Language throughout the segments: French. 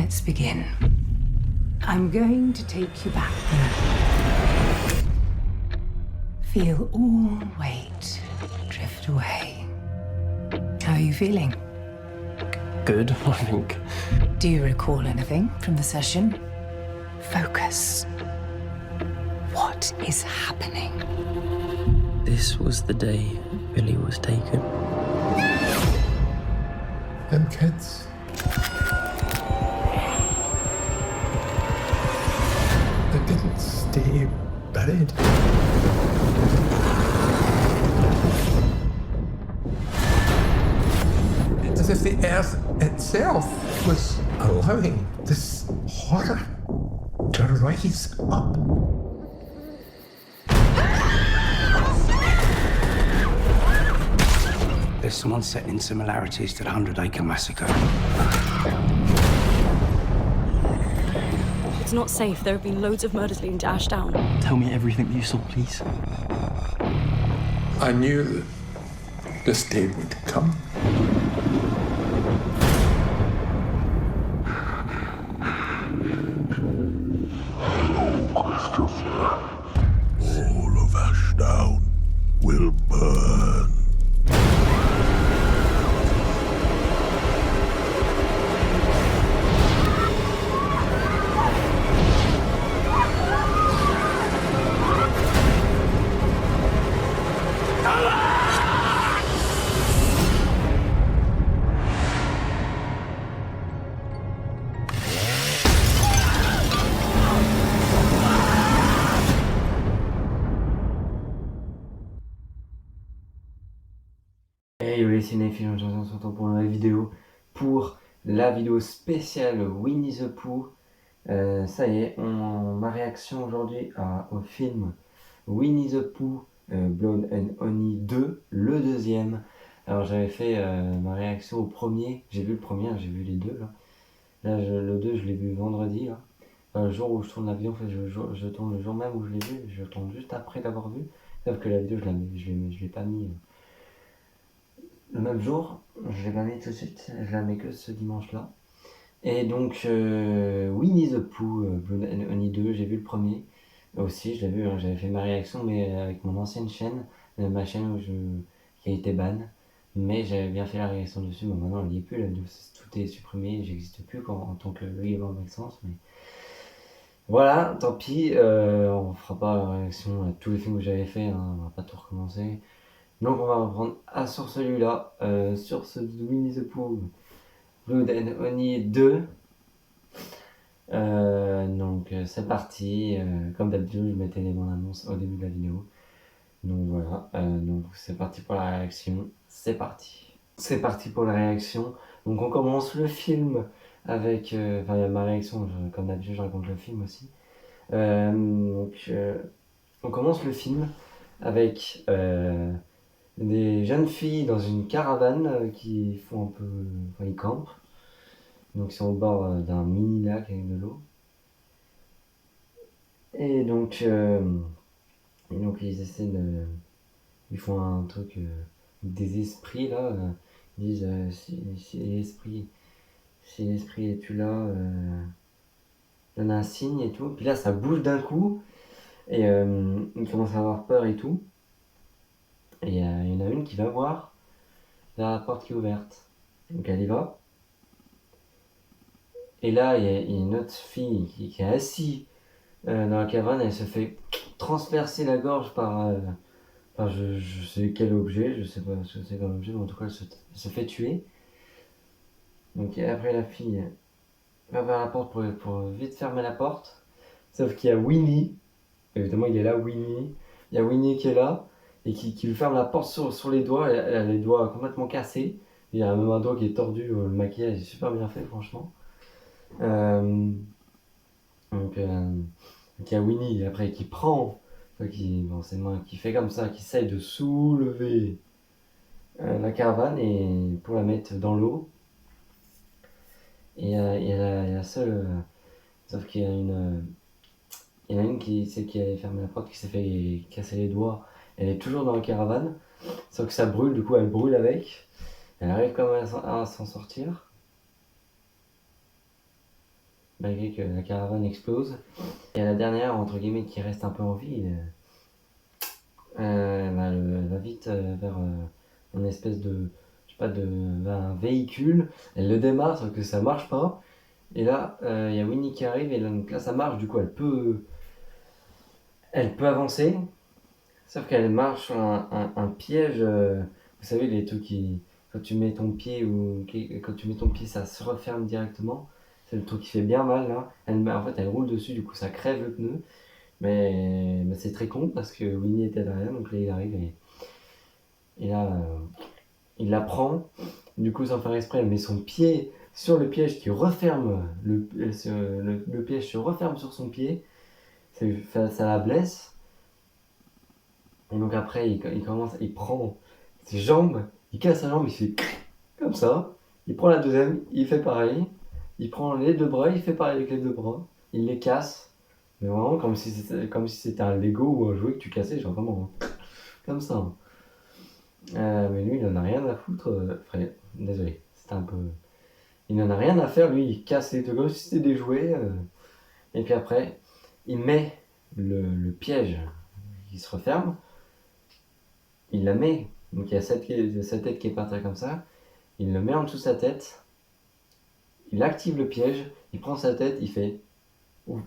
let's begin. I'm going to take you back there. Feel all weight drift away. How are you feeling? Good, I think. Do you recall anything from the session? Focus. What is happening? This was the day Billy was taken. Them kids. They didn't stay buried. It's as if the earth itself was allowing this horror to rise up. There's someone setting similarities to the 100 Acre Massacre. It's not safe. There have been loads of murders leading to Ashdown. Tell me everything you saw, please. I knew that this day would come. All of Ashdown will burn. Hey les cinéphiles, on se retrouve pour une nouvelle vidéo, pour la vidéo spéciale Winnie the Pooh. Ça y est, ma réaction aujourd'hui au film Winnie the Pooh, Blood and Honey 2, le deuxième. Alors j'avais fait ma réaction au premier, j'ai vu le premier, j'ai vu les deux là. Là le 2 je l'ai vu vendredi là. Le jour où je tourne la vidéo, en fait je tourne le jour même où je l'ai vu, je tourne juste après l'avoir vu. Sauf que la vidéo je l'ai pas mis le même jour, je l'ai pas mis tout de suite, je la mets que ce dimanche-là. Et donc, Winnie the Pooh, Blood and Honey 2, j'ai vu le premier aussi, je l'ai vu, hein, j'avais fait ma réaction, mais avec mon ancienne chaîne, ma chaîne qui a été ban, mais j'avais bien fait la réaction dessus. Bon, maintenant elle n'y est plus, la vidéo, tout est supprimé, j'existe plus en tant que le gamer Maxence, mais voilà, tant pis, on fera pas la réaction à tous les films que j'avais fait, hein, on va pas tout recommencer. Donc on va reprendre sur celui-là, sur ce Winnie the Pooh, Blood and Honey 2. Donc c'est parti, comme d'habitude je mettais les bandes annonces au début de la vidéo. Donc voilà, donc c'est parti pour la réaction, c'est parti. C'est parti pour la réaction, donc on commence le film avec, enfin ma réaction, comme d'habitude je raconte le film aussi. On commence le film avec des jeunes filles dans une caravane qui font un peu... Enfin, ils campent. Donc, ils sont au bord d'un mini lac avec de l'eau. Et donc, ils essaient de... Ils font un truc... des esprits, là. Ils disent, si l'esprit est-tu là, donne un signe et tout. Puis là, ça bouge d'un coup. Et ils commencent à avoir peur et tout. Et il y en a une qui va voir la porte qui est ouverte. Donc elle y va. Et là, il y a une autre fille qui est assise dans la cabane. Elle se fait transpercer la gorge par je sais quel objet, je sais pas ce que c'est comme objet, mais en tout cas elle se fait tuer. Donc après la fille va vers la porte pour vite fermer la porte. Sauf qu'il y a Winnie. Évidemment il est là, Winnie. Il y a Winnie qui est là. Et qui lui ferme la porte sur les doigts. Elle a les doigts complètement cassés. Il y a même un doigt qui est tordu. Le maquillage est super bien fait, franchement. Donc il y a Winnie après qui prend, ses mains, qui fait comme ça, qui essaye de soulever la caravane et pour la mettre dans l'eau. Et il y a la seule, sauf qu'il y a une qui a fermé la porte, qui s'est fait casser les doigts. Elle est toujours dans la caravane, sauf que ça brûle, du coup elle brûle avec. Elle arrive quand même à s'en sortir. malgré que la caravane explose. Et à la dernière, entre guillemets, qui reste un peu en vie, elle va vite vers une espèce de, je sais pas, un véhicule. Elle le démarre, sauf que ça marche pas. Et là, il y a Winnie qui arrive, et donc là, ça marche, du coup, elle peut avancer. Sauf qu'elle marche sur un piège, vous savez, les trucs qui, quand tu mets ton pied quand tu mets ton pied, ça se referme directement. C'est le truc qui fait bien mal là. En fait, elle roule dessus, du coup, ça crève le pneu. Mais c'est très con parce que Winnie était derrière, donc là, il arrive et là, il la prend. Du coup, sans faire exprès, elle met son pied sur le piège qui referme, le piège se referme sur son pied. Ça la blesse. Et donc après, il prend ses jambes, il casse sa jambe, il fait comme ça. Il prend la deuxième, il fait pareil. Il prend les deux bras, il fait pareil avec les deux bras. Il les casse. Mais vraiment comme si c'était un Lego ou un jouet que tu cassais, genre vraiment comme ça. Mais lui, il en a rien à foutre. Désolé, c'était un peu... Il n'en a rien à faire, lui, il casse les deux comme si c'était des jouets. Et puis après, il met le piège qui se referme. Il la met, donc il y a sa tête qui est partie comme ça, il le met en dessous de sa tête, il active le piège, il prend sa tête, il fait ouf,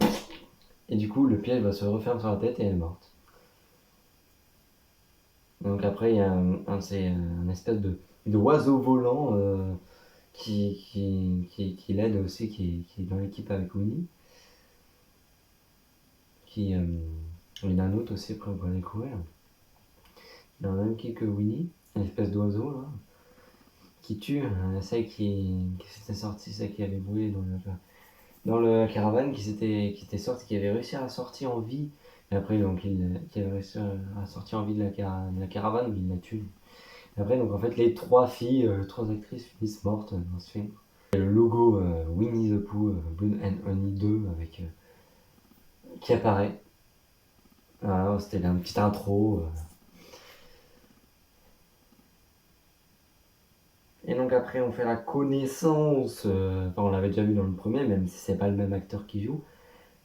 et du coup le piège va se refermer sur la tête et elle est morte. Donc après il y a un espèce d'oiseau volant qui l'aide aussi, qui est dans l'équipe avec Winnie, il y en a un autre aussi, après on va découvrir. Il y en a même qui que Winnie, une espèce d'oiseau là, qui tue celle qui s'était sortie, celle qui avait brûlé dans le caravane, qui était sortie, qui avait réussi à sortir en vie. Et après, donc, qui avait réussi à sortir en vie de la caravane, mais il la tue. Et après, donc, en fait, les trois filles, trois actrices finissent mortes dans ce film. Et le logo Winnie the Pooh, Blood and Honey 2, qui apparaît. Alors, c'était une petite intro. Et donc après on fait la connaissance, enfin on l'avait déjà vu dans le premier, même si c'est pas le même acteur qui joue.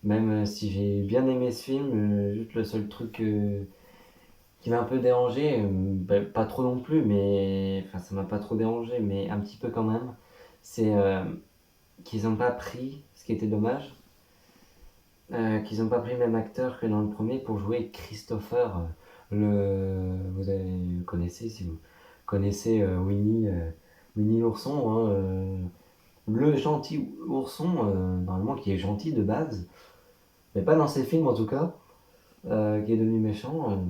Même si j'ai bien aimé ce film, juste le seul truc qui m'a un peu dérangé, pas trop non plus, mais enfin ça m'a pas trop dérangé, mais un petit peu quand même, c'est qu'ils ont pas pris, ce qui était dommage, qu'ils ont pas pris le même acteur que dans le premier pour jouer Christopher, vous connaissez, si vous connaissez Winnie l'ourson, hein, le gentil ourson, normalement qui est gentil de base, mais pas dans ces films en tout cas, qui est devenu méchant.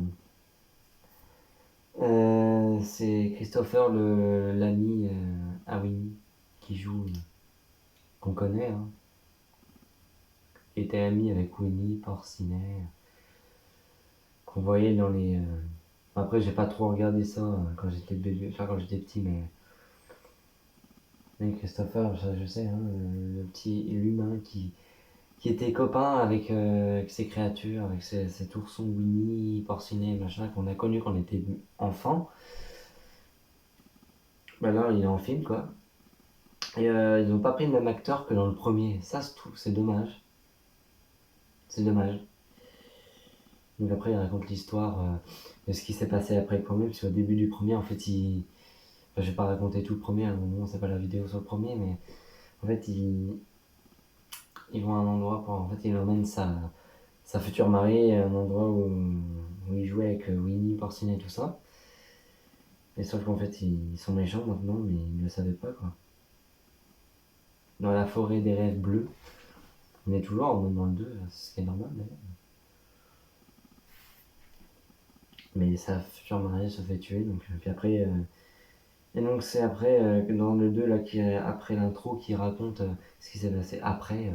C'est Christopher, l'ami à Winnie, qui joue, qu'on connaît, hein, qui était ami avec Winnie Porcinet, qu'on voyait dans les... Après j'ai pas trop regardé ça quand j'étais bébé, enfin quand j'étais petit, mais Christopher, ça je sais, hein, l'humain qui était copain avec ces créatures, avec cet ourson Winnie, Porcinet, machin, qu'on a connu quand on était enfant. Bah là, il est en film, quoi. Et ils n'ont pas pris le même acteur que dans le premier. Ça, je trouve, c'est dommage. C'est dommage. Donc après, il raconte l'histoire de ce qui s'est passé après le premier, parce qu'au début du premier, en fait, enfin, je vais pas raconter tout le premier, à un moment, c'est pas la vidéo sur le premier, mais en fait, ils vont à un endroit en fait, il emmène sa future mariée à un endroit où il jouait avec Winnie, Porcinet et tout ça. Et sauf qu'en fait, ils sont méchants maintenant, mais ils ne le savaient pas, quoi. Dans la forêt des rêves bleus, on est toujours dans le 2, ce qui est normal d'ailleurs. Mais sa future mariée se fait tuer, donc puis après... Et donc c'est après, dans le 2, là, après l'intro, qui raconte ce qui s'est passé après.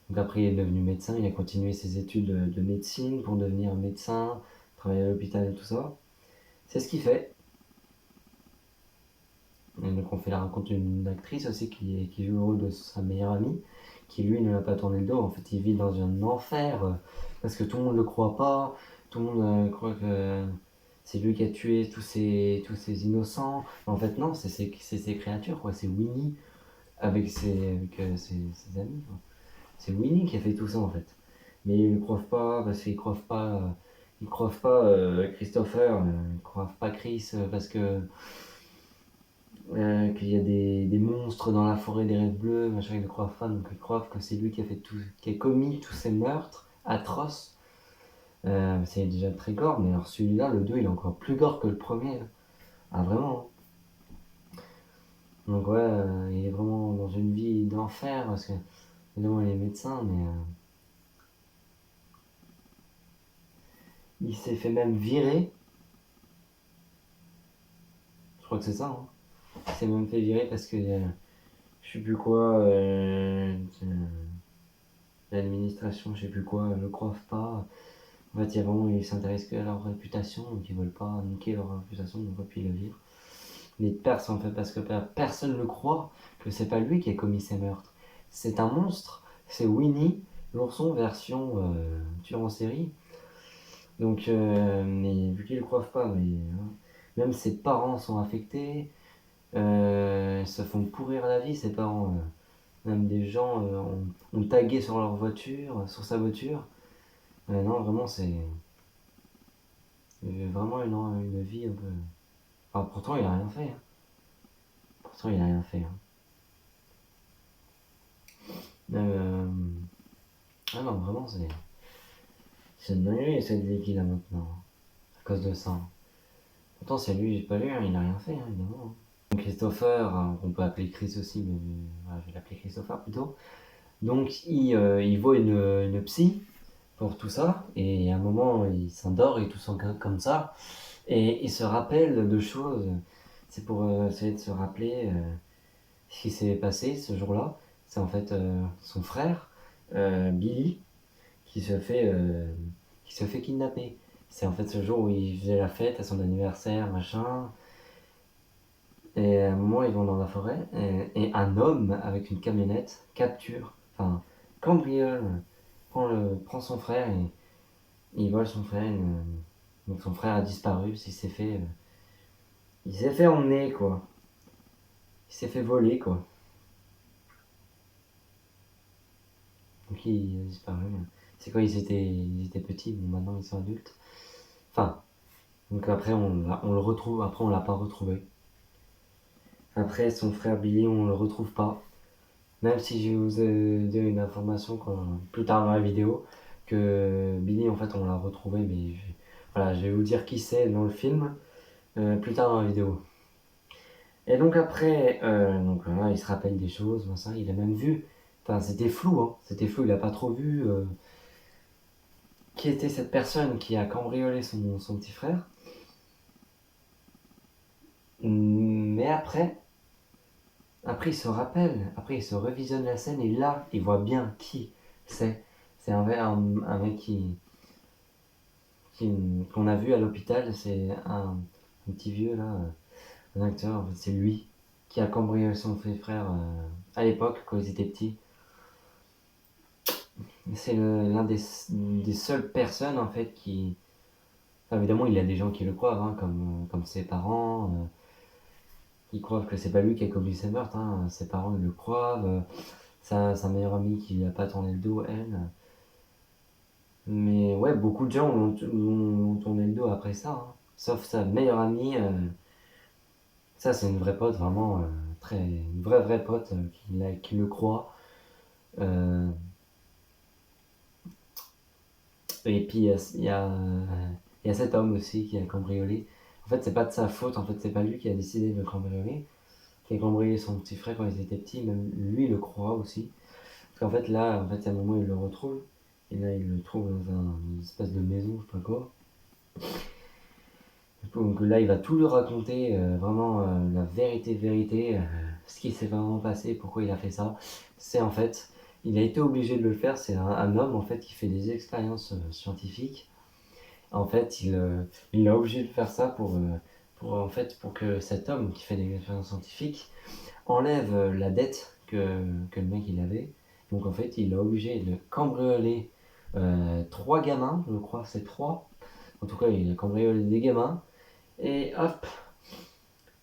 Donc après, il est devenu médecin, il a continué ses études de médecine pour devenir médecin, travailler à l'hôpital et tout ça. C'est ce qu'il fait. Et donc on fait la rencontre d'une actrice aussi qui joue le rôle de sa meilleure amie, qui lui ne l'a pas tourné le dos. En fait, il vit dans un enfer parce que tout le monde le croit pas, tout le monde croit que c'est lui qui a tué tous ces innocents. En fait, non, c'est ses créatures, quoi. C'est Winnie avec ses amis, quoi. c'est Winnie qui a fait tout ça en fait. Mais ils ne croient pas parce qu'ils croient pas, Christopher, ils croient pas Chris parce que qu'il y a des monstres dans la forêt des rêves bleus, machin, ils ne croient pas, donc ils croient que c'est lui qui a fait tout, qui a commis tous ces meurtres atroces. C'est déjà très gore, mais alors celui-là, le 2, il est encore plus gore que le premier. Ah vraiment. Donc ouais, il est vraiment dans une vie d'enfer parce que évidemment il est médecin, mais il s'est fait même virer. Je crois que c'est ça. Hein. Il s'est même fait virer parce que je sais plus quoi, l'administration, je sais plus quoi, le croient pas. En fait, il y a vraiment, ils s'intéressent qu'à leur réputation, donc ils veulent pas niquer leur réputation, donc puis le vivre. Mais personne, en fait, parce que personne ne croit que c'est pas lui qui a commis ces meurtres. C'est un monstre, c'est Winnie, l'ourson version tueur en série. Donc, mais vu qu'ils ne le croient pas, mais même ses parents sont affectés, se font pourrir la vie, ses parents. Même des gens ont tagué sur leur voiture, sur sa voiture. Non, vraiment, c'est vraiment une vie un peu. Enfin, pourtant, il a rien fait. Hein. Pourtant, il a rien fait. Hein. Ah non, vraiment, c'est une dinguerie cette vie qu'il a maintenant. À cause de ça. Hein. Pourtant, c'est lui, j'ai pas lu, hein, il a rien fait, hein, évidemment. Hein. Donc, Christopher, on peut appeler Chris aussi, mais voilà, je vais l'appeler Christopher plutôt. Donc, il voit une psy pour tout ça, et à un moment, il s'endort et tout ça comme ça, et il se rappelle de choses. C'est pour essayer de se rappeler ce qui s'est passé ce jour-là. C'est en fait son frère, Billy, qui se fait kidnapper. C'est en fait ce jour où il faisait la fête à son anniversaire, machin. Et à un moment, ils vont dans la forêt, et un homme avec une camionnette capture, enfin, cambriole, prend son frère, et il vole son frère. Donc son frère a disparu, il s'est fait emmener, quoi. Il s'est fait voler, quoi. Donc il a disparu. C'est quand ils étaient petits, bon maintenant ils sont adultes. Enfin, donc après on le retrouve, après on l'a pas retrouvé. Après son frère Billy on le retrouve pas. Même si je vous ai donné une information plus tard dans la vidéo, que Billy en fait on l'a retrouvé, mais voilà, je vais vous dire qui c'est dans le film plus tard dans la vidéo. Et donc après, donc, voilà, il se rappelle des choses, ça, il a même vu, enfin c'était flou, hein, c'était flou, il a pas trop vu qui était cette personne qui a cambriolé son petit frère. Mais après il se rappelle, après il se revisionne la scène et là il voit bien qui c'est. C'est un mec qu'on a vu à l'hôpital, c'est un petit vieux là, un acteur, en fait, c'est lui qui a cambriolé son petit frère à l'époque quand ils étaient petits. C'est l'un des seules personnes en fait qui. Enfin, évidemment, il y a des gens qui le croient, hein, comme ses parents. Ils croient que c'est pas lui qui a commis ces meurtres. Hein. Ses parents ils le croient. Sa meilleure amie qui lui a pas tourné le dos, elle. Mais ouais, beaucoup de gens ont tourné le dos après ça. Hein. Sauf sa meilleure amie. Ça, c'est une vraie pote, vraiment. Une vraie pote qui le croit. Et puis il y a cet homme aussi qui a cambriolé. En fait, c'est pas de sa faute, en fait, c'est pas lui qui a décidé de cambrioler, qui a cambriolé son petit frère quand ils étaient petits, même lui le croit aussi. Parce qu'en fait, là, en fait, à un moment, il le retrouve, et là, il le trouve dans une espèce de maison, je sais pas quoi. Donc là, il va tout lui raconter, vraiment la vérité, ce qui s'est vraiment passé, pourquoi il a fait ça. C'est en fait, il a été obligé de le faire, c'est un homme en fait qui fait des expériences scientifiques. En fait, il est obligé de faire ça en fait, pour que cet homme qui fait des expériences scientifiques enlève la dette que le mec il avait. Donc en fait, il est obligé de cambrioler 3 gamins, je crois, c'est 3. En tout cas, il a cambriolé des gamins. Et hop,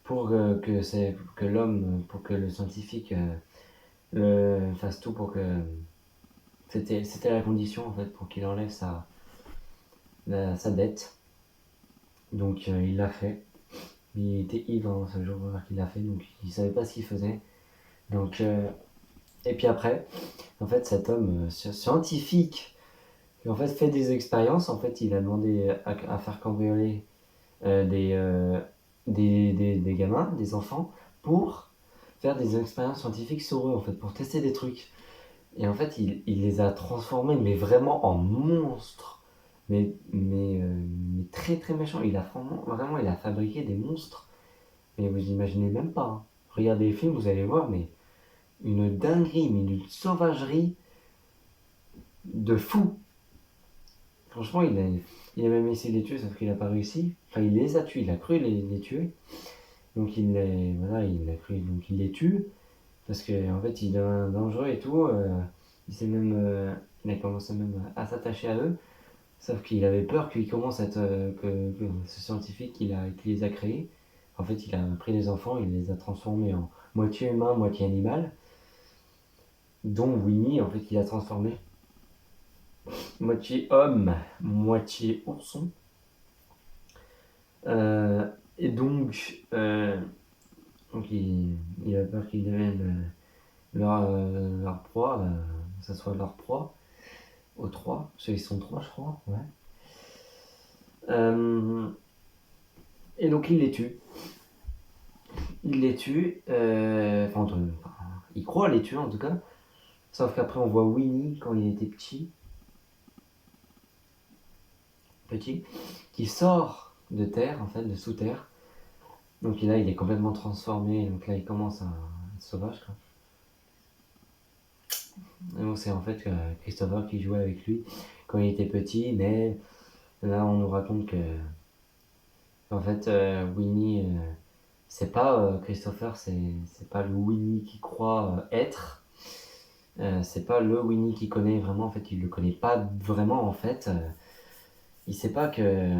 pour que l'homme, pour que le scientifique fasse tout pour que C'était la condition en fait pour qu'il enlève sa dette. Donc il l'a fait. Il était ivre hein, ce jour-là qu'il l'a fait, donc il savait pas ce qu'il faisait. Donc et puis après, en fait cet homme scientifique qui en fait des expériences, en fait il a demandé à faire cambrioler des gamins, des enfants, pour faire des expériences scientifiques sur eux en fait, pour tester des trucs. Et en fait il les a transformés mais vraiment en monstres. Mais très très méchant. Il a vraiment, il a fabriqué des monstres. Mais vous imaginez même pas. Hein. Regardez les films, vous allez voir, mais une dinguerie, mais une sauvagerie de fou. Franchement, il a même essayé de les tuer, sauf qu'il n'a pas réussi. Enfin, il les a tués, il a cru les tuer. Donc il a cru, donc il les tue. Parce qu'en fait, il est dangereux et tout. Il a commencé même à s'attacher à eux. Sauf qu'il avait peur qu'il commence à être. Que ce scientifique qui les a créés, en fait, il a pris les enfants, il les a transformés en moitié humain, moitié animal. Dont Winnie, en fait, il a transformé. Moitié homme, moitié ourson. Et donc il a peur qu'ils deviennent leur proie, que ça soit leur proie. Aux trois, parce qu'ils sont trois, je crois, ouais. Et donc il les tue. Il les tue, il croit les tuer en tout cas. Sauf qu'après on voit Winnie quand il était petit, qui sort de terre, en fait, de sous terre. Donc là il est complètement transformé, donc là il commence à être sauvage quoi. Et donc c'est en fait Christopher qui jouait avec lui quand il était petit, mais là on nous raconte que en fait Winnie c'est pas Christopher, c'est pas le Winnie qui croit être, c'est pas le Winnie qui connaît vraiment, en fait il le connaît pas vraiment en fait, il sait pas que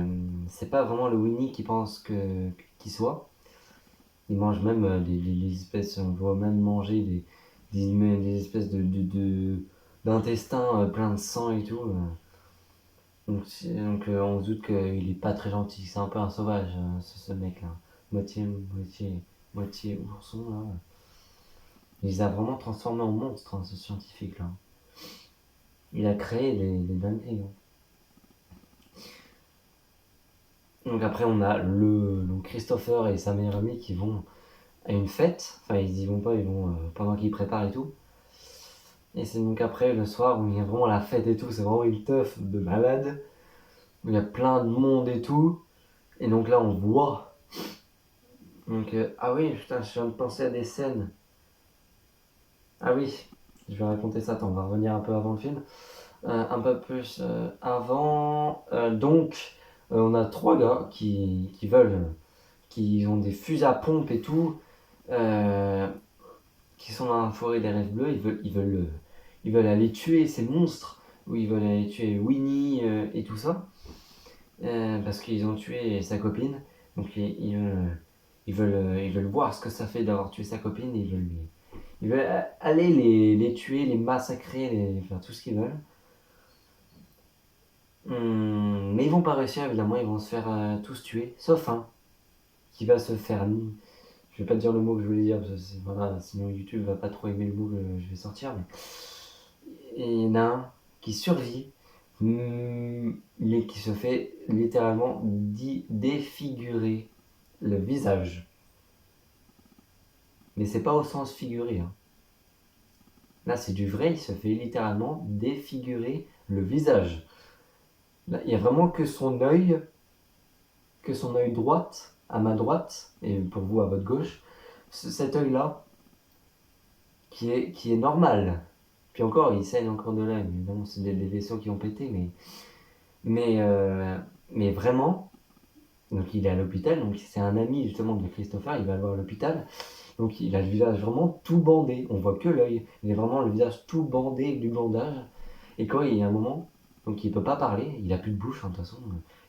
c'est pas vraiment le Winnie qui pense qu'il soit. Il mange même des espèces, on voit même manger des espèces d'intestins pleins de sang et tout. Donc on se doute qu'il est pas très gentil, c'est un peu un sauvage ce mec là. Moitié ourson là. Il les a vraiment transformés en monstres hein, ce scientifique là. Il a créé des dingueries. Hein. Donc après on a donc Christopher et sa meilleure amie qui vont à une fête, enfin ils y vont pas, ils vont pendant qu'ils préparent et tout. Et c'est donc après le soir où il y a vraiment la fête et tout, c'est vraiment une teuf de malade, où il y a plein de monde et tout. Et donc là on voit. Donc ah oui putain je viens de penser à des scènes. Ah oui, je vais raconter ça, attends, on va revenir un peu avant le film. Un peu plus avant. On a trois gars qui ont des fusils à pompe et tout, qui sont dans la forêt des rêves bleus, ils veulent aller tuer ces monstres, ou ils veulent aller tuer Winnie et tout ça, parce qu'ils ont tué sa copine, donc ils veulent voir ce que ça fait d'avoir tué sa copine, et ils veulent aller les tuer, les massacrer, faire tout ce qu'ils veulent. Mais ils vont pas réussir évidemment, ils vont se faire tous tuer, sauf un qui va se faire. Je vais pas dire le mot que je voulais dire, parce que voilà, sinon YouTube va pas trop aimer le mot que je vais sortir. Mais il y en a un qui survit, mais qui se fait littéralement défigurer le visage. Mais c'est pas au sens figuré. Hein. Là c'est du vrai, il se fait littéralement défigurer le visage. Là, il y a vraiment que son œil droite, à ma droite, et pour vous à votre gauche, cet œil-là, qui est normal. Puis encore, il saigne encore de l'œil, mais bon, c'est des vaisseaux qui ont pété, mais vraiment, donc il est à l'hôpital, donc c'est un ami justement de Christopher, il va le voir à l'hôpital, donc il a le visage vraiment tout bandé, on voit que l'œil, il a vraiment le visage tout bandé avec du bandage, et quand il y a un moment, donc il peut pas parler, il a plus de bouche hein, de toute façon,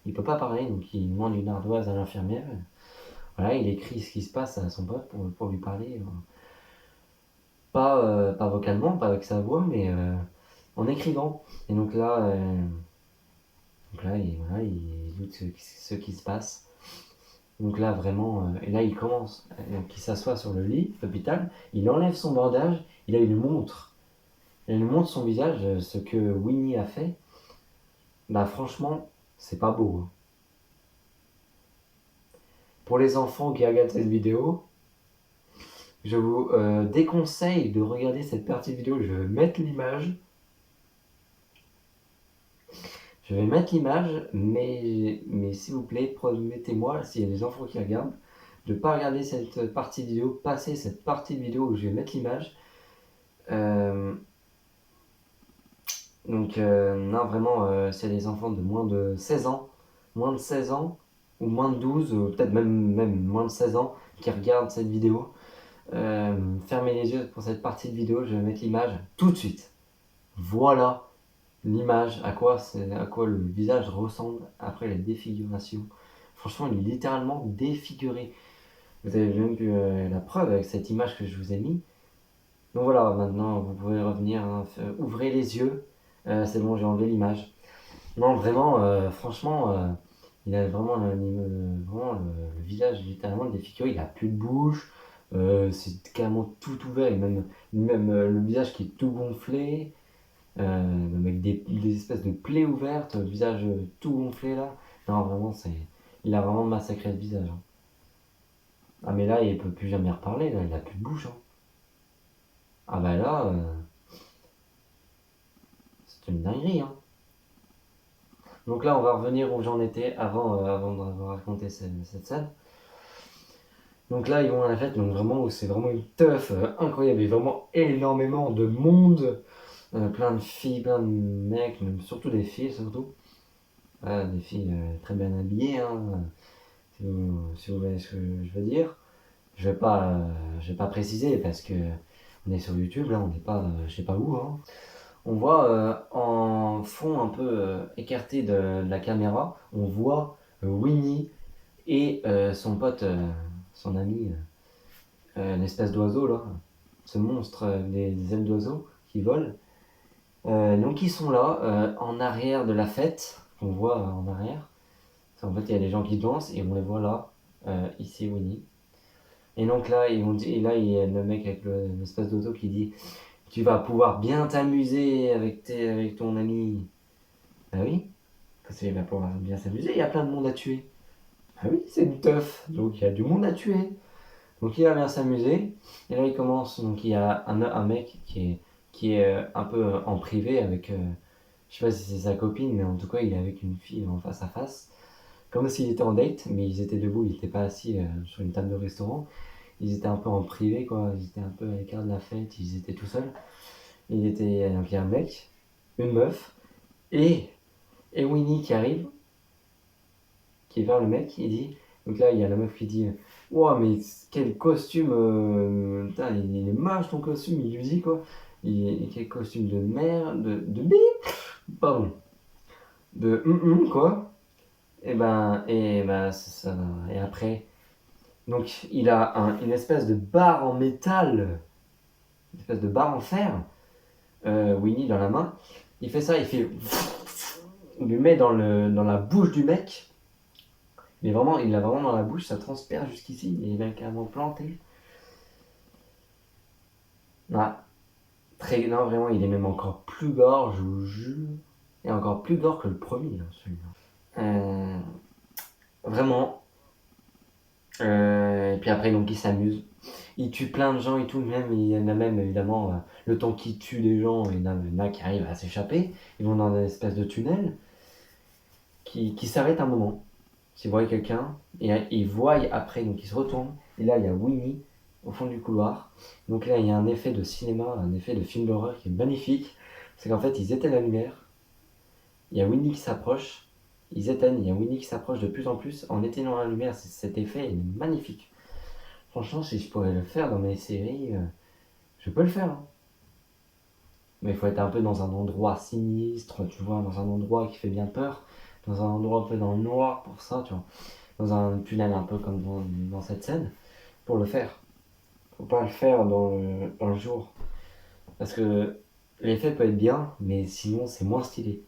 il peut pas parler, donc il demande une ardoise à l'infirmière. Voilà, il écrit ce qui se passe à son pote pour lui parler. Pas vocalement, pas avec sa voix, mais en écrivant. Et donc là, voilà, il doute ce qui se passe. Donc là, vraiment, et là, il commence. Donc, il s'assoit sur le lit d'hôpital, il enlève son bandage, il lui montre. Il lui montre son visage, ce que Winnie a fait. Bah, franchement, c'est pas beau. Hein. Pour les enfants qui regardent cette vidéo, je vous déconseille de regarder cette partie de vidéo. Je vais mettre l'image. Mais s'il vous plaît, promettez-moi, s'il y a des enfants qui regardent, de ne pas regarder cette partie de vidéo, passer cette partie de vidéo où je vais mettre l'image. Non, vraiment, c'est les enfants de moins de 16 ans, ou moins de 12, ou peut-être même moins de 16 ans, qui regardent cette vidéo. Fermez les yeux pour cette partie de vidéo, je vais mettre l'image tout de suite. Voilà l'image, à quoi le visage ressemble après la défiguration. Franchement, il est littéralement défiguré. Vous avez même vu la preuve avec cette image que je vous ai mis. Donc voilà, maintenant vous pouvez revenir, hein, ouvrez les yeux. C'est bon, j'ai enlevé l'image. Non, vraiment, franchement, il a vraiment, le visage littéralement défiguré. Il a plus de bouche. C'est carrément tout ouvert. Et même le visage qui est tout gonflé. Avec des espèces de plaies ouvertes, le visage tout gonflé là. Non, vraiment, il a vraiment massacré le visage. Hein. Ah, mais là, il peut plus jamais reparler, là, il a plus de bouche. Hein. Ah, bah là, c'est une dinguerie. Hein. Donc là, on va revenir où j'en étais avant de vous raconter cette scène. Donc là, ils vont à la fête, donc vraiment, c'est vraiment une teuf incroyable. Il y a vraiment énormément de monde. Plein de filles, plein de mecs, même surtout des filles surtout. Des filles très bien habillées, hein, si vous voyez ce que je veux dire. Je vais pas préciser parce que on est sur YouTube, là on n'est pas je sais pas où. Hein. On voit en fond un peu écarté de la caméra, on voit Winnie et son pote, son ami, une espèce d'oiseau là, ce monstre des ailes d'oiseau qui vole. Donc ils sont là, en arrière de la fête, on voit en arrière. En fait, il y a des gens qui dansent et on les voit là, ici, Winnie. Et donc là, il y a le mec avec l'espèce d'auto qui dit « Tu vas pouvoir bien t'amuser avec ton ami. » Ah oui, parce qu'il va pouvoir bien s'amuser, il y a plein de monde à tuer. Ah oui, c'est une teuf, donc il y a du monde à tuer. Donc il va bien s'amuser. Et là, il commence, donc il y a un mec qui est un peu en privé avec, je sais pas si c'est sa copine, mais en tout cas il est avec une fille en face à face, comme s'il était en date, mais ils étaient debout, ils n'étaient pas assis sur une table de restaurant, ils étaient un peu en privé quoi, ils étaient un peu à l'écart de la fête, ils étaient tout seuls, donc il y a un mec, une meuf, et Winnie qui arrive, qui est vers le mec, il dit, donc là il y a la meuf qui dit « Wow, mais quel costume, putain, il est moche ton costume », il lui dit quoi. Quel costume de merde, de bip, pardon, de quoi. Et ça, et après, donc il a une espèce de barre en métal, une espèce de barre en fer, Winnie dans la main. Il fait ça, il lui met dans la bouche du mec. Mais vraiment, il l'a vraiment dans la bouche, ça transpire jusqu'ici, et il est carrément planté. Ah. Non, vraiment, il est même encore plus gore, je vous jure. Il est encore plus gore que le premier, hein, celui-là. Vraiment. Et puis après, donc, il s'amuse. Il tue plein de gens et tout, même, il y en a même, évidemment, le temps qu'il tue des gens, il y en a qui arrivent à s'échapper. Ils vont dans une espèce de tunnel qui s'arrête un moment. S'ils voient quelqu'un, et ils voient après, donc ils se retournent. Et là, il y a Winnie au fond du couloir. Donc là, il y a un effet de cinéma, un effet de film d'horreur qui est magnifique. C'est qu'en fait, ils éteignent la lumière. Il y a Winnie qui s'approche. Ils éteignent, il y a Winnie qui s'approche de plus en plus. En éteignant la lumière, cet effet est magnifique. Franchement, si je pourrais le faire dans mes séries, je peux le faire. Hein. Mais il faut être un peu dans un endroit sinistre, tu vois, dans un endroit qui fait bien peur. Dans un endroit un peu dans le noir pour ça, tu vois. Dans un tunnel un peu comme dans cette scène. Pour le faire. Faut pas le faire dans le jour. Parce que l'effet peut être bien, mais sinon c'est moins stylé.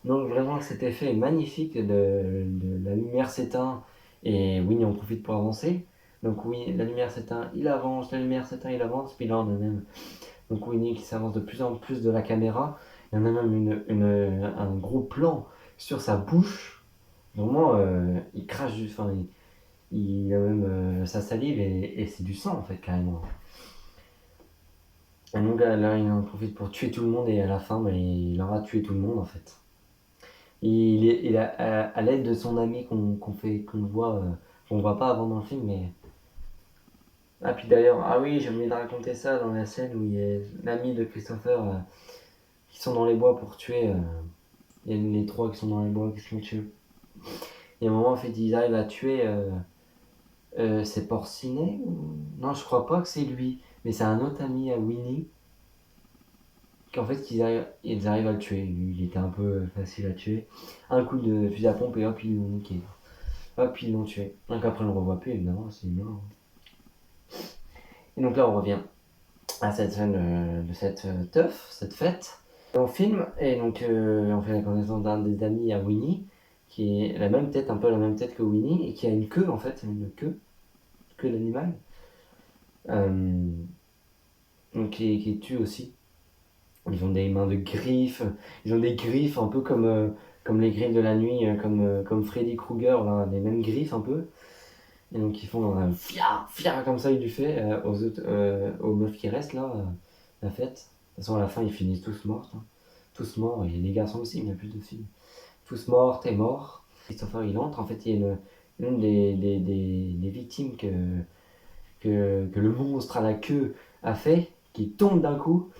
Donc vraiment cet effet est magnifique de la lumière s'éteint et Winnie en profite pour avancer. Donc oui, la lumière s'éteint, il avance, la lumière s'éteint, il avance, puis là on a même donc Winnie qui s'avance de plus en plus de la caméra. Il y en a même un gros plan sur sa bouche. Vraiment, il crache du... Enfin, il a même sa salive et c'est du sang en fait carrément. Et donc là il en profite pour tuer tout le monde et à la fin il aura tué tout le monde en fait. Il a, à l'aide de son ami qu'on voit pas avant dans le film, mais... Ah, puis d'ailleurs, ah oui, j'ai oublié de raconter ça dans la scène où il y a l'ami de Christopher qui sont dans les bois pour tuer. Il y a les trois qui sont dans les bois qui se font tuer. Et à un moment, en fait, ils arrivent à tuer. C'est Porcinet Non, je crois pas que c'est lui, mais c'est un autre ami à Winnie. Qu'en fait, ils arrivent à le tuer. Lui, il était un peu facile à tuer. Un coup de fusil à pompe et hop, ils l'ont niqué. Hop, ils l'ont tué. Donc après, on le revoit plus, évidemment, c'est mort. Et donc là, on revient à cette scène de cette teuf, cette fête. On filme, et donc on fait la connaissance d'un des amis à Winnie, qui est la même tête, un peu la même tête que Winnie, et qui a une queue en fait, une queue d'animal. Donc qui tue aussi. Ils ont des mains de griffes, ils ont des griffes un peu comme les griffes de la nuit, comme Freddy Krueger, là, les mêmes griffes un peu. Et donc ils font un fia comme ça, il lui fait aux meufs qui restent là, la fête. De toute façon à la fin ils finissent tous morts. Hein. Tous morts, il y a des garçons aussi, mais il n'y a plus de filles. Tous morts et morts. Christopher il entre, en fait il y a une des victimes que le monstre à la queue a fait, qui tombe d'un coup.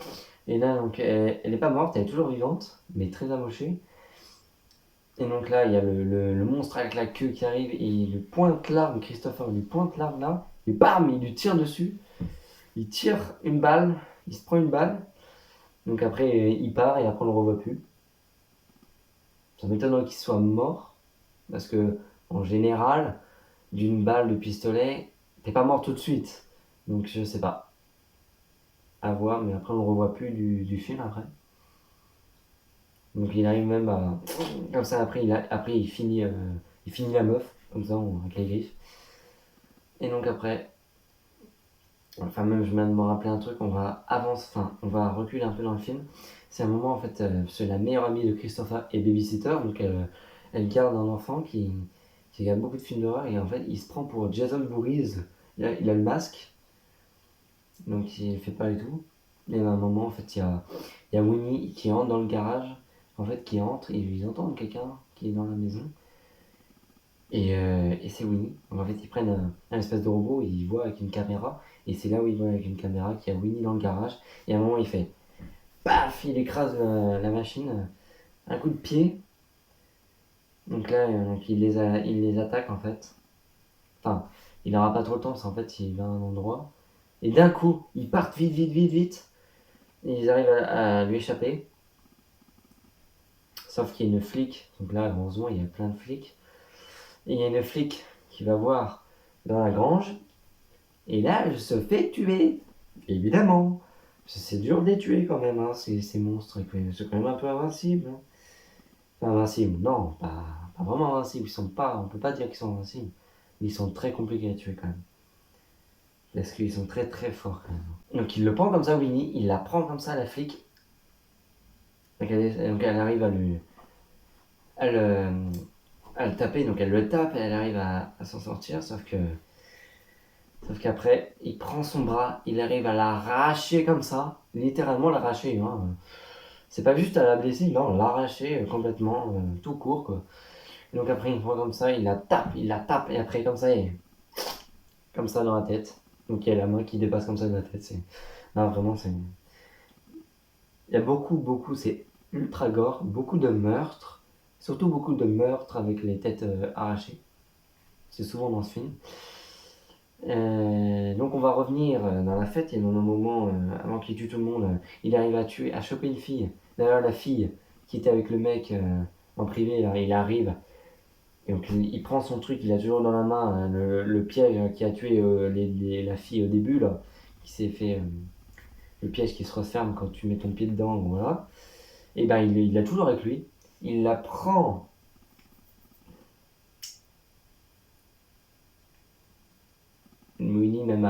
Et là donc elle est pas morte, elle est toujours vivante, mais très amochée. Et donc là, il y a le monstre avec la queue qui arrive et il lui pointe l'arme, Christopher lui pointe l'arme là, et bam, il lui tire dessus. Il tire une balle, il se prend une balle. Donc après, il part et après on le revoit plus. Ça m'étonnerait qu'il soit mort, parce que en général, d'une balle de pistolet, t'es pas mort tout de suite. Donc je sais pas. À voir, mais après on le revoit plus du film après. Donc il arrive même à... Comme ça, après il finit la meuf, comme ça, avec les griffes. Et donc après... Enfin même, je viens de me rappeler un truc, on va reculer un peu dans le film. C'est un moment, en fait, parce que la meilleure amie de Christopher est babysitter, donc elle garde un enfant qui regarde beaucoup de films d'horreur, et en fait, il se prend pour Jason Voorhees. Il a le masque, donc il fait pas du tout. Et à un moment, en fait, il y a Winnie qui entre dans le garage, en fait, qui entre, et ils entendent quelqu'un qui est dans la maison. Et c'est Winnie. Donc en fait, ils prennent un espèce de robot, ils voient avec une caméra, et c'est là où ils voient avec une caméra qu'il y a Winnie dans le garage. Et à un moment, il fait paf, il écrase la machine, un coup de pied. Donc là, il les attaque en fait. Enfin, il n'aura pas trop le temps, parce qu'en fait, il va à un endroit. Et d'un coup, ils partent vite. Et ils arrivent à lui échapper. Sauf qu'il y a une flic. Donc là, heureusement, il y a plein de flics. Et il y a une flic qui va voir dans la grange. Et là, elle se fait tuer. Évidemment. C'est dur de les tuer quand même, hein, ces monstres. C'est quand même un peu invincible. Hein. Enfin, invincible, non, pas vraiment invincible. On peut pas dire qu'ils sont invincibles. Mais ils sont très compliqués à tuer quand même. Parce qu'ils sont très très forts quand même. Donc il le prend comme ça, Winnie. Il la prend comme ça, la flic. Donc elle arrive à le taper, donc elle le tape et elle arrive à s'en sortir, sauf qu'après, il prend son bras, il arrive à l'arracher comme ça, littéralement l'arracher, hein. C'est pas juste à la blesser, non, l'arracher complètement, tout court quoi. Et donc après il prend comme ça, il la tape, et après comme ça, comme ça dans la tête. Donc il y a la main qui dépasse comme ça de la tête, non, vraiment c'est... Il y a beaucoup, c'est ultra gore, beaucoup de meurtres, surtout beaucoup de meurtres avec les têtes arrachées. C'est souvent dans ce film. Donc on va revenir dans la fête, et dans un moment, avant qu'il tue tout le monde, il arrive à choper une fille. D'ailleurs la fille qui était avec le mec en privé, là, il arrive, et donc il prend son truc, il a toujours dans la main le piège qui a tué la fille au début, là, qui s'est fait le piège qui se referme quand tu mets ton pied dedans, voilà. Et ben il l'a toujours avec lui. Il la prend. Winnie même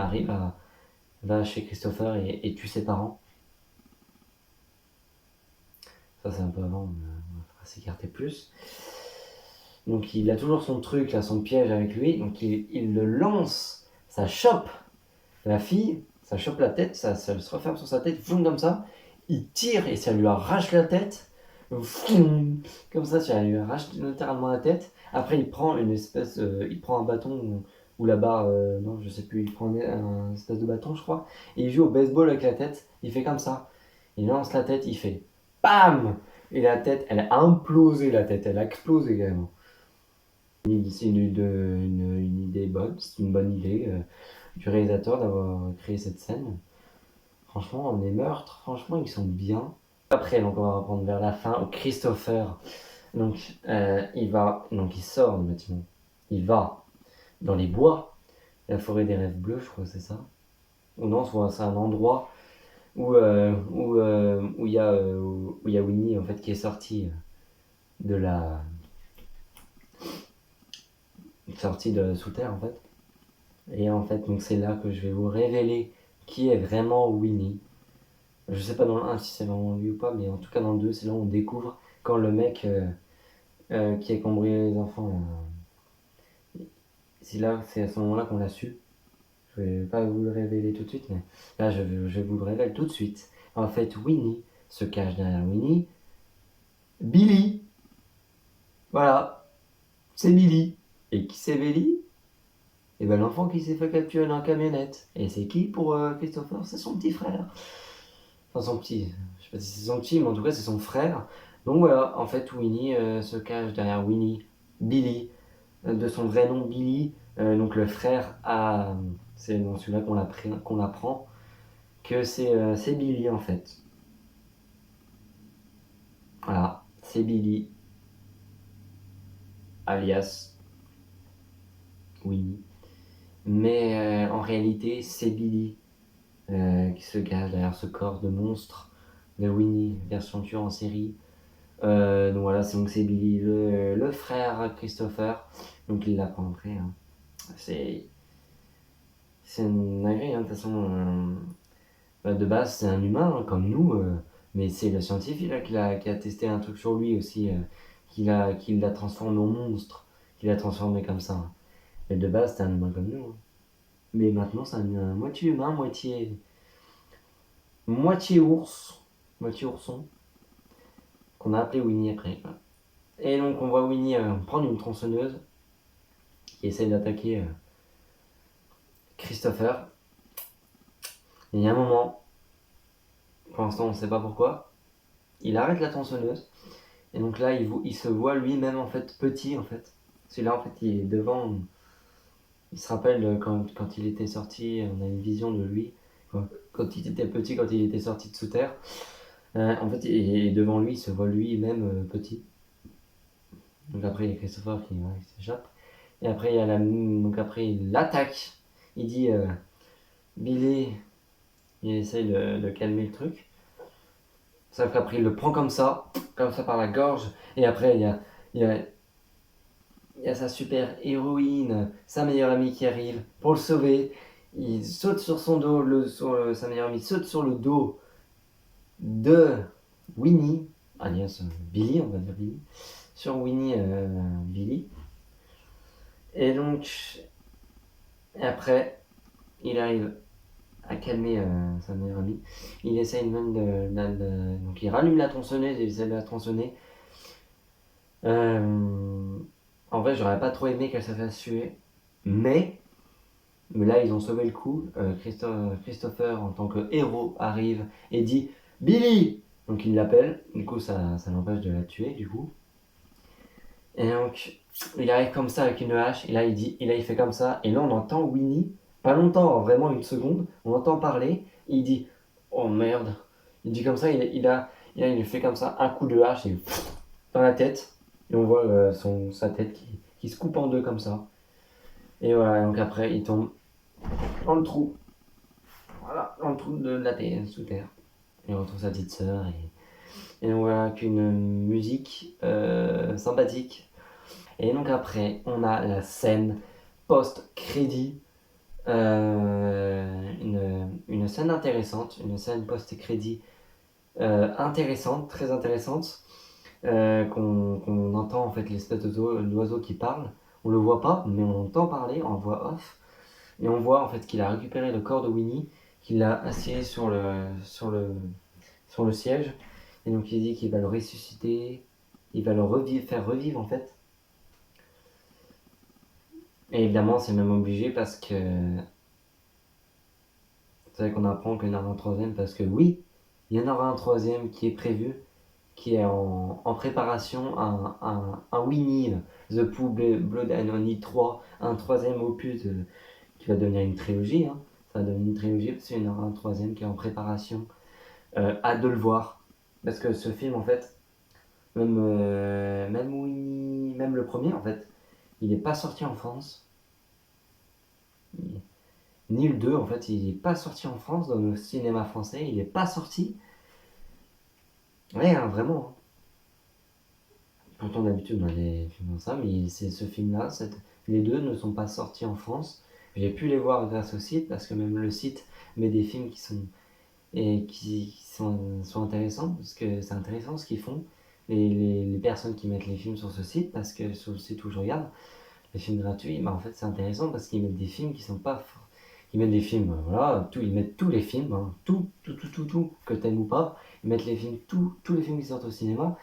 va chez Christopher et tue ses parents. Ça c'est un peu avant, on va s'écarter plus. Donc il a toujours son truc, là, son piège avec lui. Donc il le lance, ça chope la fille, ça chope la tête, ça se referme sur sa tête, foum, comme ça. Il tire et ça lui arrache la tête. Foum, comme ça lui arrache littéralement la tête. Après il prend il prend un bâton ou la barre, non je sais plus, il prend un espèce de bâton je crois. Et il joue au baseball avec la tête, il fait comme ça. Il lance la tête, il fait BAM! Et la tête, elle a implosé, la tête, elle a explosé également. C'est une idée bonne, c'est une bonne idée du réalisateur d'avoir créé cette scène. Franchement, les meurtres, franchement, ils sont bien. Après, donc on va reprendre vers la fin, Christopher, donc il sort du bâtiment, il va dans les bois, la forêt des rêves bleus, je crois que c'est ça. Ou non, c'est un endroit où il y a Winnie en fait qui est sortie de sous terre en fait. Et en fait donc c'est là que je vais vous révéler qui est vraiment Winnie. Je sais pas dans le 1 si c'est vraiment lui ou pas, mais en tout cas dans le 2 c'est là où on découvre quand le mec qui a cambriolé les enfants, c'est à ce moment là qu'on l'a su. Je vais pas vous le révéler tout de suite, mais là je vous le révèle tout de suite. En fait, Winnie se cache derrière Winnie. Billy. Voilà. C'est Billy. Et qui c'est Billy? Et ben l'enfant qui s'est fait capturer dans la camionnette. Et c'est qui pour Christopher? C'est son petit frère. Enfin son petit. Je sais pas si c'est son petit, mais en tout cas c'est son frère. Donc voilà, en fait Winnie se cache derrière Winnie. Billy. De son vrai nom Billy. Donc le frère a... C'est dans celui-là qu'on apprend que c'est Billy en fait. Voilà, c'est Billy, alias Winnie. Mais en réalité, c'est Billy qui se cache derrière ce corps de monstre de Winnie, version tueur en série. Donc voilà, c'est Billy, le frère Christopher. Donc il l'apprend après. Hein. C'est une dinguerie, hein, de toute façon. De base, c'est un humain hein, comme nous, mais c'est le scientifique là, qui a testé un truc sur lui aussi, qui l'a transformé en monstre, qui l'a transformé comme ça. Hein. Mais de base, c'est un humain comme nous. Hein. Mais maintenant, c'est un moitié humain, moitié ours, moitié ourson, qu'on a appelé Winnie après. Voilà. Et donc, on voit Winnie prendre une tronçonneuse qui essaie d'attaquer Christopher. Et il y a un moment, pour l'instant on ne sait pas pourquoi, il arrête la tronçonneuse. Et donc là il se voit lui-même en fait petit en fait. Celui-là en fait il est devant, il se rappelle quand il était sorti, on a une vision de lui, quand il était petit, quand il était sorti de sous terre. En fait et devant lui il se voit lui-même petit. Donc après il y a Christopher qui s'échappe. Et après donc après il l'attaque. Il dit Billy, il essaye de calmer le truc. Sauf qu'après il le prend comme ça par la gorge. Et après il y a sa super héroïne, sa meilleure amie qui arrive pour le sauver. Il saute sur son dos, sa meilleure amie saute sur le dos de Winnie, alias Billy, on va dire Billy, sur Winnie, Billy. Et donc, après, il arrive à calmer sa meilleure amie. Il essaye même donc il rallume la tronçonneuse et il essaie de la tronçonner. En vrai, j'aurais pas trop aimé qu'elle se fasse tuer, mais là ils ont sauvé le coup. Christopher en tant que héros arrive et dit Billy. Donc il l'appelle. Du coup ça l'empêche de la tuer du coup. Et donc il arrive comme ça avec une hache et là il fait comme ça et là on entend Winnie. Pas longtemps, vraiment une seconde, on entend parler, il dit oh merde, il dit comme ça, il fait comme ça un coup de hache et dans la tête, et on voit sa tête qui se coupe en deux comme ça. Et voilà, donc après il tombe dans le trou. voilà, dans le trou de la terre, sous terre. Il retrouve sa petite sœur et donc voilà qu'une musique sympathique. Et donc après, on a la scène post-crédit. Une scène intéressante, une scène post-crédit intéressante, très intéressante, qu'on entend en fait l'espèce d'oiseau qui parle. On le voit pas, mais on entend parler en voix off. Et on voit en fait qu'il a récupéré le corps de Winnie, qu'il l'a assis sur le siège. Et donc il dit qu'il va le ressusciter, il va le faire revivre en fait. Et évidemment c'est même obligé parce que c'est vrai qu'on apprend qu'il y en aura un troisième parce que oui, il y en aura un troisième qui est prévu, qui est en préparation, un Winnie the Pooh Blood and Honey 3, un troisième opus qui va devenir une trilogie. Hein. Ça va devenir une trilogie parce qu'il y en aura un troisième qui est en préparation. Hâte de le voir. Parce que ce film, en fait, même Winnie, même le premier, en fait, il n'est pas sorti en France. Ni le 2, en fait, il n'est pas sorti en France, dans le cinéma français, il n'est pas sorti. Ouais, hein, vraiment. Hein. Pourtant, d'habitude, on a des films comme ça, mais c'est ce film-là, les deux ne sont pas sortis en France. J'ai pu les voir grâce au site, parce que même le site met des films qui sont intéressants, parce que c'est intéressant ce qu'ils font, les personnes qui mettent les films sur ce site, parce que sur le site où je regarde, les films gratuits, bah en fait c'est intéressant parce qu'ils mettent des films qui sont pas... Ils mettent des films, voilà, ils mettent tous les films, hein, tout, que t'aimes ou pas, ils mettent les films, tous les films qui sortent au cinéma,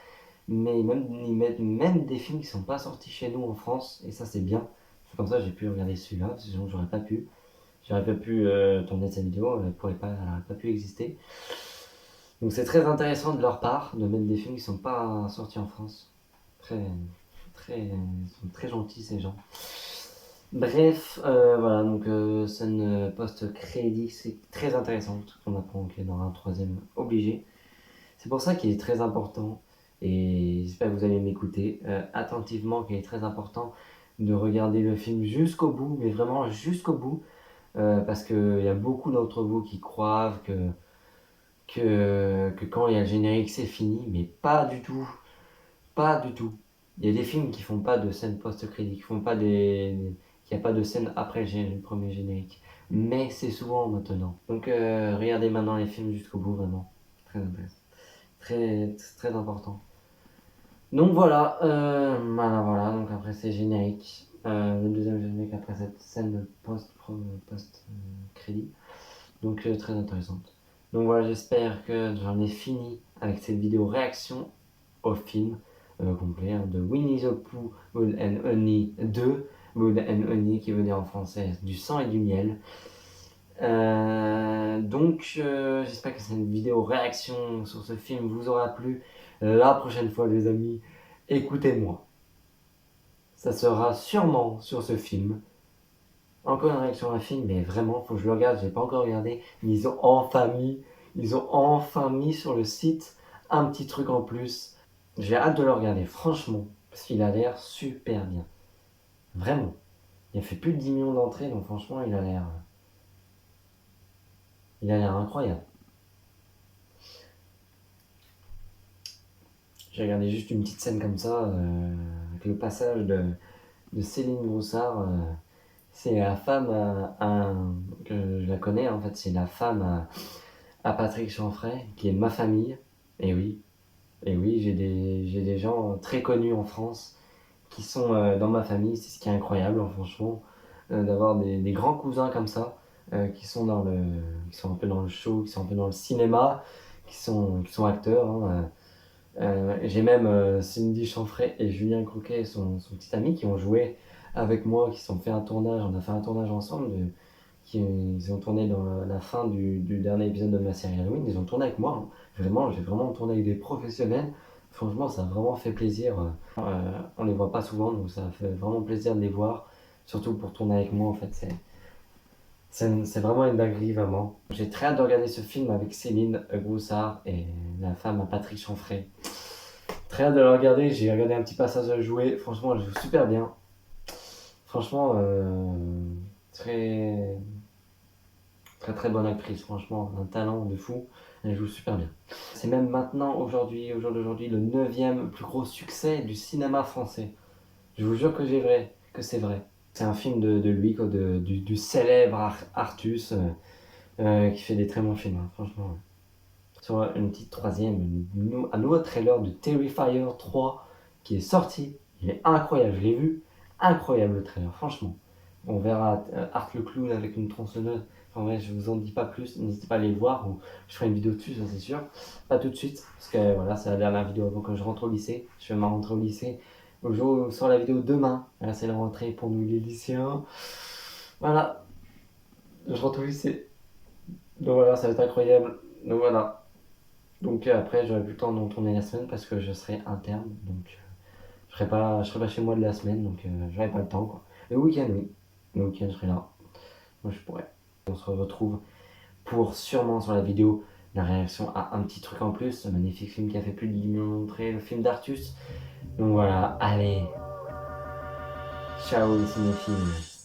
mais ils mettent même des films qui sont pas sortis chez nous en France, et ça c'est bien. C'est comme ça j'ai pu regarder celui-là, sinon j'aurais pas pu. J'aurais pas pu tourner cette vidéo, elle n'aurait pas pu exister. Donc c'est très intéressant de leur part de mettre des films qui sont pas sortis en France. Ils sont très gentils ces gens. Bref, voilà, donc scène post-crédit, c'est très intéressante. On apprend qu'il y en aura un troisième obligé. C'est pour ça qu'il est très important, et j'espère que vous allez m'écouter attentivement, qu'il est très important de regarder le film jusqu'au bout, mais vraiment jusqu'au bout. Parce qu'il y a beaucoup d'entre vous qui croient que quand il y a le générique c'est fini, mais pas du tout. Pas du tout. Il y a des films qui font pas de scène post-crédit, qui font pas qu'il n'y a pas de scène après le premier générique. Mais c'est souvent maintenant. Donc regardez maintenant les films jusqu'au bout, vraiment. Très intéressant. Très, très important. Donc voilà, voilà, donc après c'est générique. Le deuxième générique après cette scène de post-crédit. Donc très intéressante. Donc voilà, j'espère que j'en ai fini avec cette vidéo réaction au film complet hein, de Winnie the Pooh Blood and Honey 2. Blood and Honey qui veut dire en français du sang et du miel. Donc j'espère que cette vidéo réaction sur ce film vous aura plu. La prochaine fois les amis, écoutez-moi. Ça sera sûrement sur ce film. Encore une réaction à un film, mais vraiment, faut que je le regarde, j'ai pas encore regardé. Mais ils ont enfin mis sur le site un petit truc en plus. J'ai hâte de le regarder, franchement, parce qu'il a l'air super bien. Vraiment. Il a fait plus de 10 millions d'entrées, donc franchement, il a l'air incroyable. J'ai regardé juste une petite scène comme ça, avec le passage de Céline Broussard. C'est la femme que je la connais, en fait, c'est la femme à Patrick Chanfray, qui est de ma famille. Et oui, j'ai des gens très connus en France qui sont dans ma famille. C'est ce qui est incroyable, hein, franchement, d'avoir des grands cousins comme ça, qui sont un peu dans le show, qui sont un peu dans le cinéma, qui sont acteurs. Hein, j'ai même Cindy Chanfray et Julien Croquet, son petit ami, qui ont joué avec moi, qui ont fait un tournage, on a fait un tournage ensemble, ils ont tourné dans la fin du dernier épisode de ma série Halloween, ils ont tourné avec moi, hein. Vraiment, j'ai vraiment tourné avec des professionnels, franchement ça a vraiment fait plaisir, on les voit pas souvent, donc ça fait vraiment plaisir de les voir, surtout pour tourner avec moi en fait, c'est vraiment une dinguerie, vraiment. J'ai très hâte de regarder ce film avec Céline Broussard et la femme à Patrick Chanfray. Très hâte de le regarder, j'ai regardé un petit passage à jouer, franchement elle joue super bien. Franchement, très Très très bonne actrice, franchement, un talent de fou. Elle joue super bien. C'est même maintenant, aujourd'hui, au jour d'aujourd'hui, le 9e plus gros succès du cinéma français. Je vous jure que c'est vrai. C'est un film de lui, quoi, du célèbre Artus, qui fait des très bons films, hein, franchement. Ouais. Sur une petite troisième, un nouveau trailer de Terrifier 3 qui est sorti. Il est incroyable, je l'ai vu. Incroyable le trailer, franchement. On verra Art le clown avec une tronçonneuse. Enfin ouais, je vous en dis pas plus, n'hésitez pas à aller le voir, ou je ferai une vidéo dessus, ça c'est sûr. Pas tout de suite, parce que voilà, c'est la dernière vidéo avant que je rentre au lycée. Je fais ma rentrée au lycée. Au jour où sort la vidéo demain, là c'est la rentrée pour nous les lycéens. Voilà, je rentre au lycée. Donc voilà, ça va être incroyable. Donc voilà. Donc après, j'aurai plus le temps d'en tourner la semaine parce que je serai interne. Donc je serai pas chez moi de la semaine, donc j'aurai pas le temps, quoi. Le week-end, oui. Le week-end, je serai là. Moi, je pourrais. On se retrouve pour sûrement sur la vidéo la réaction à un petit truc en plus, ce magnifique film qui a fait plus de 10 millions d'entrées, le film d'Artus. Donc voilà, allez. Ciao les cinéphiles.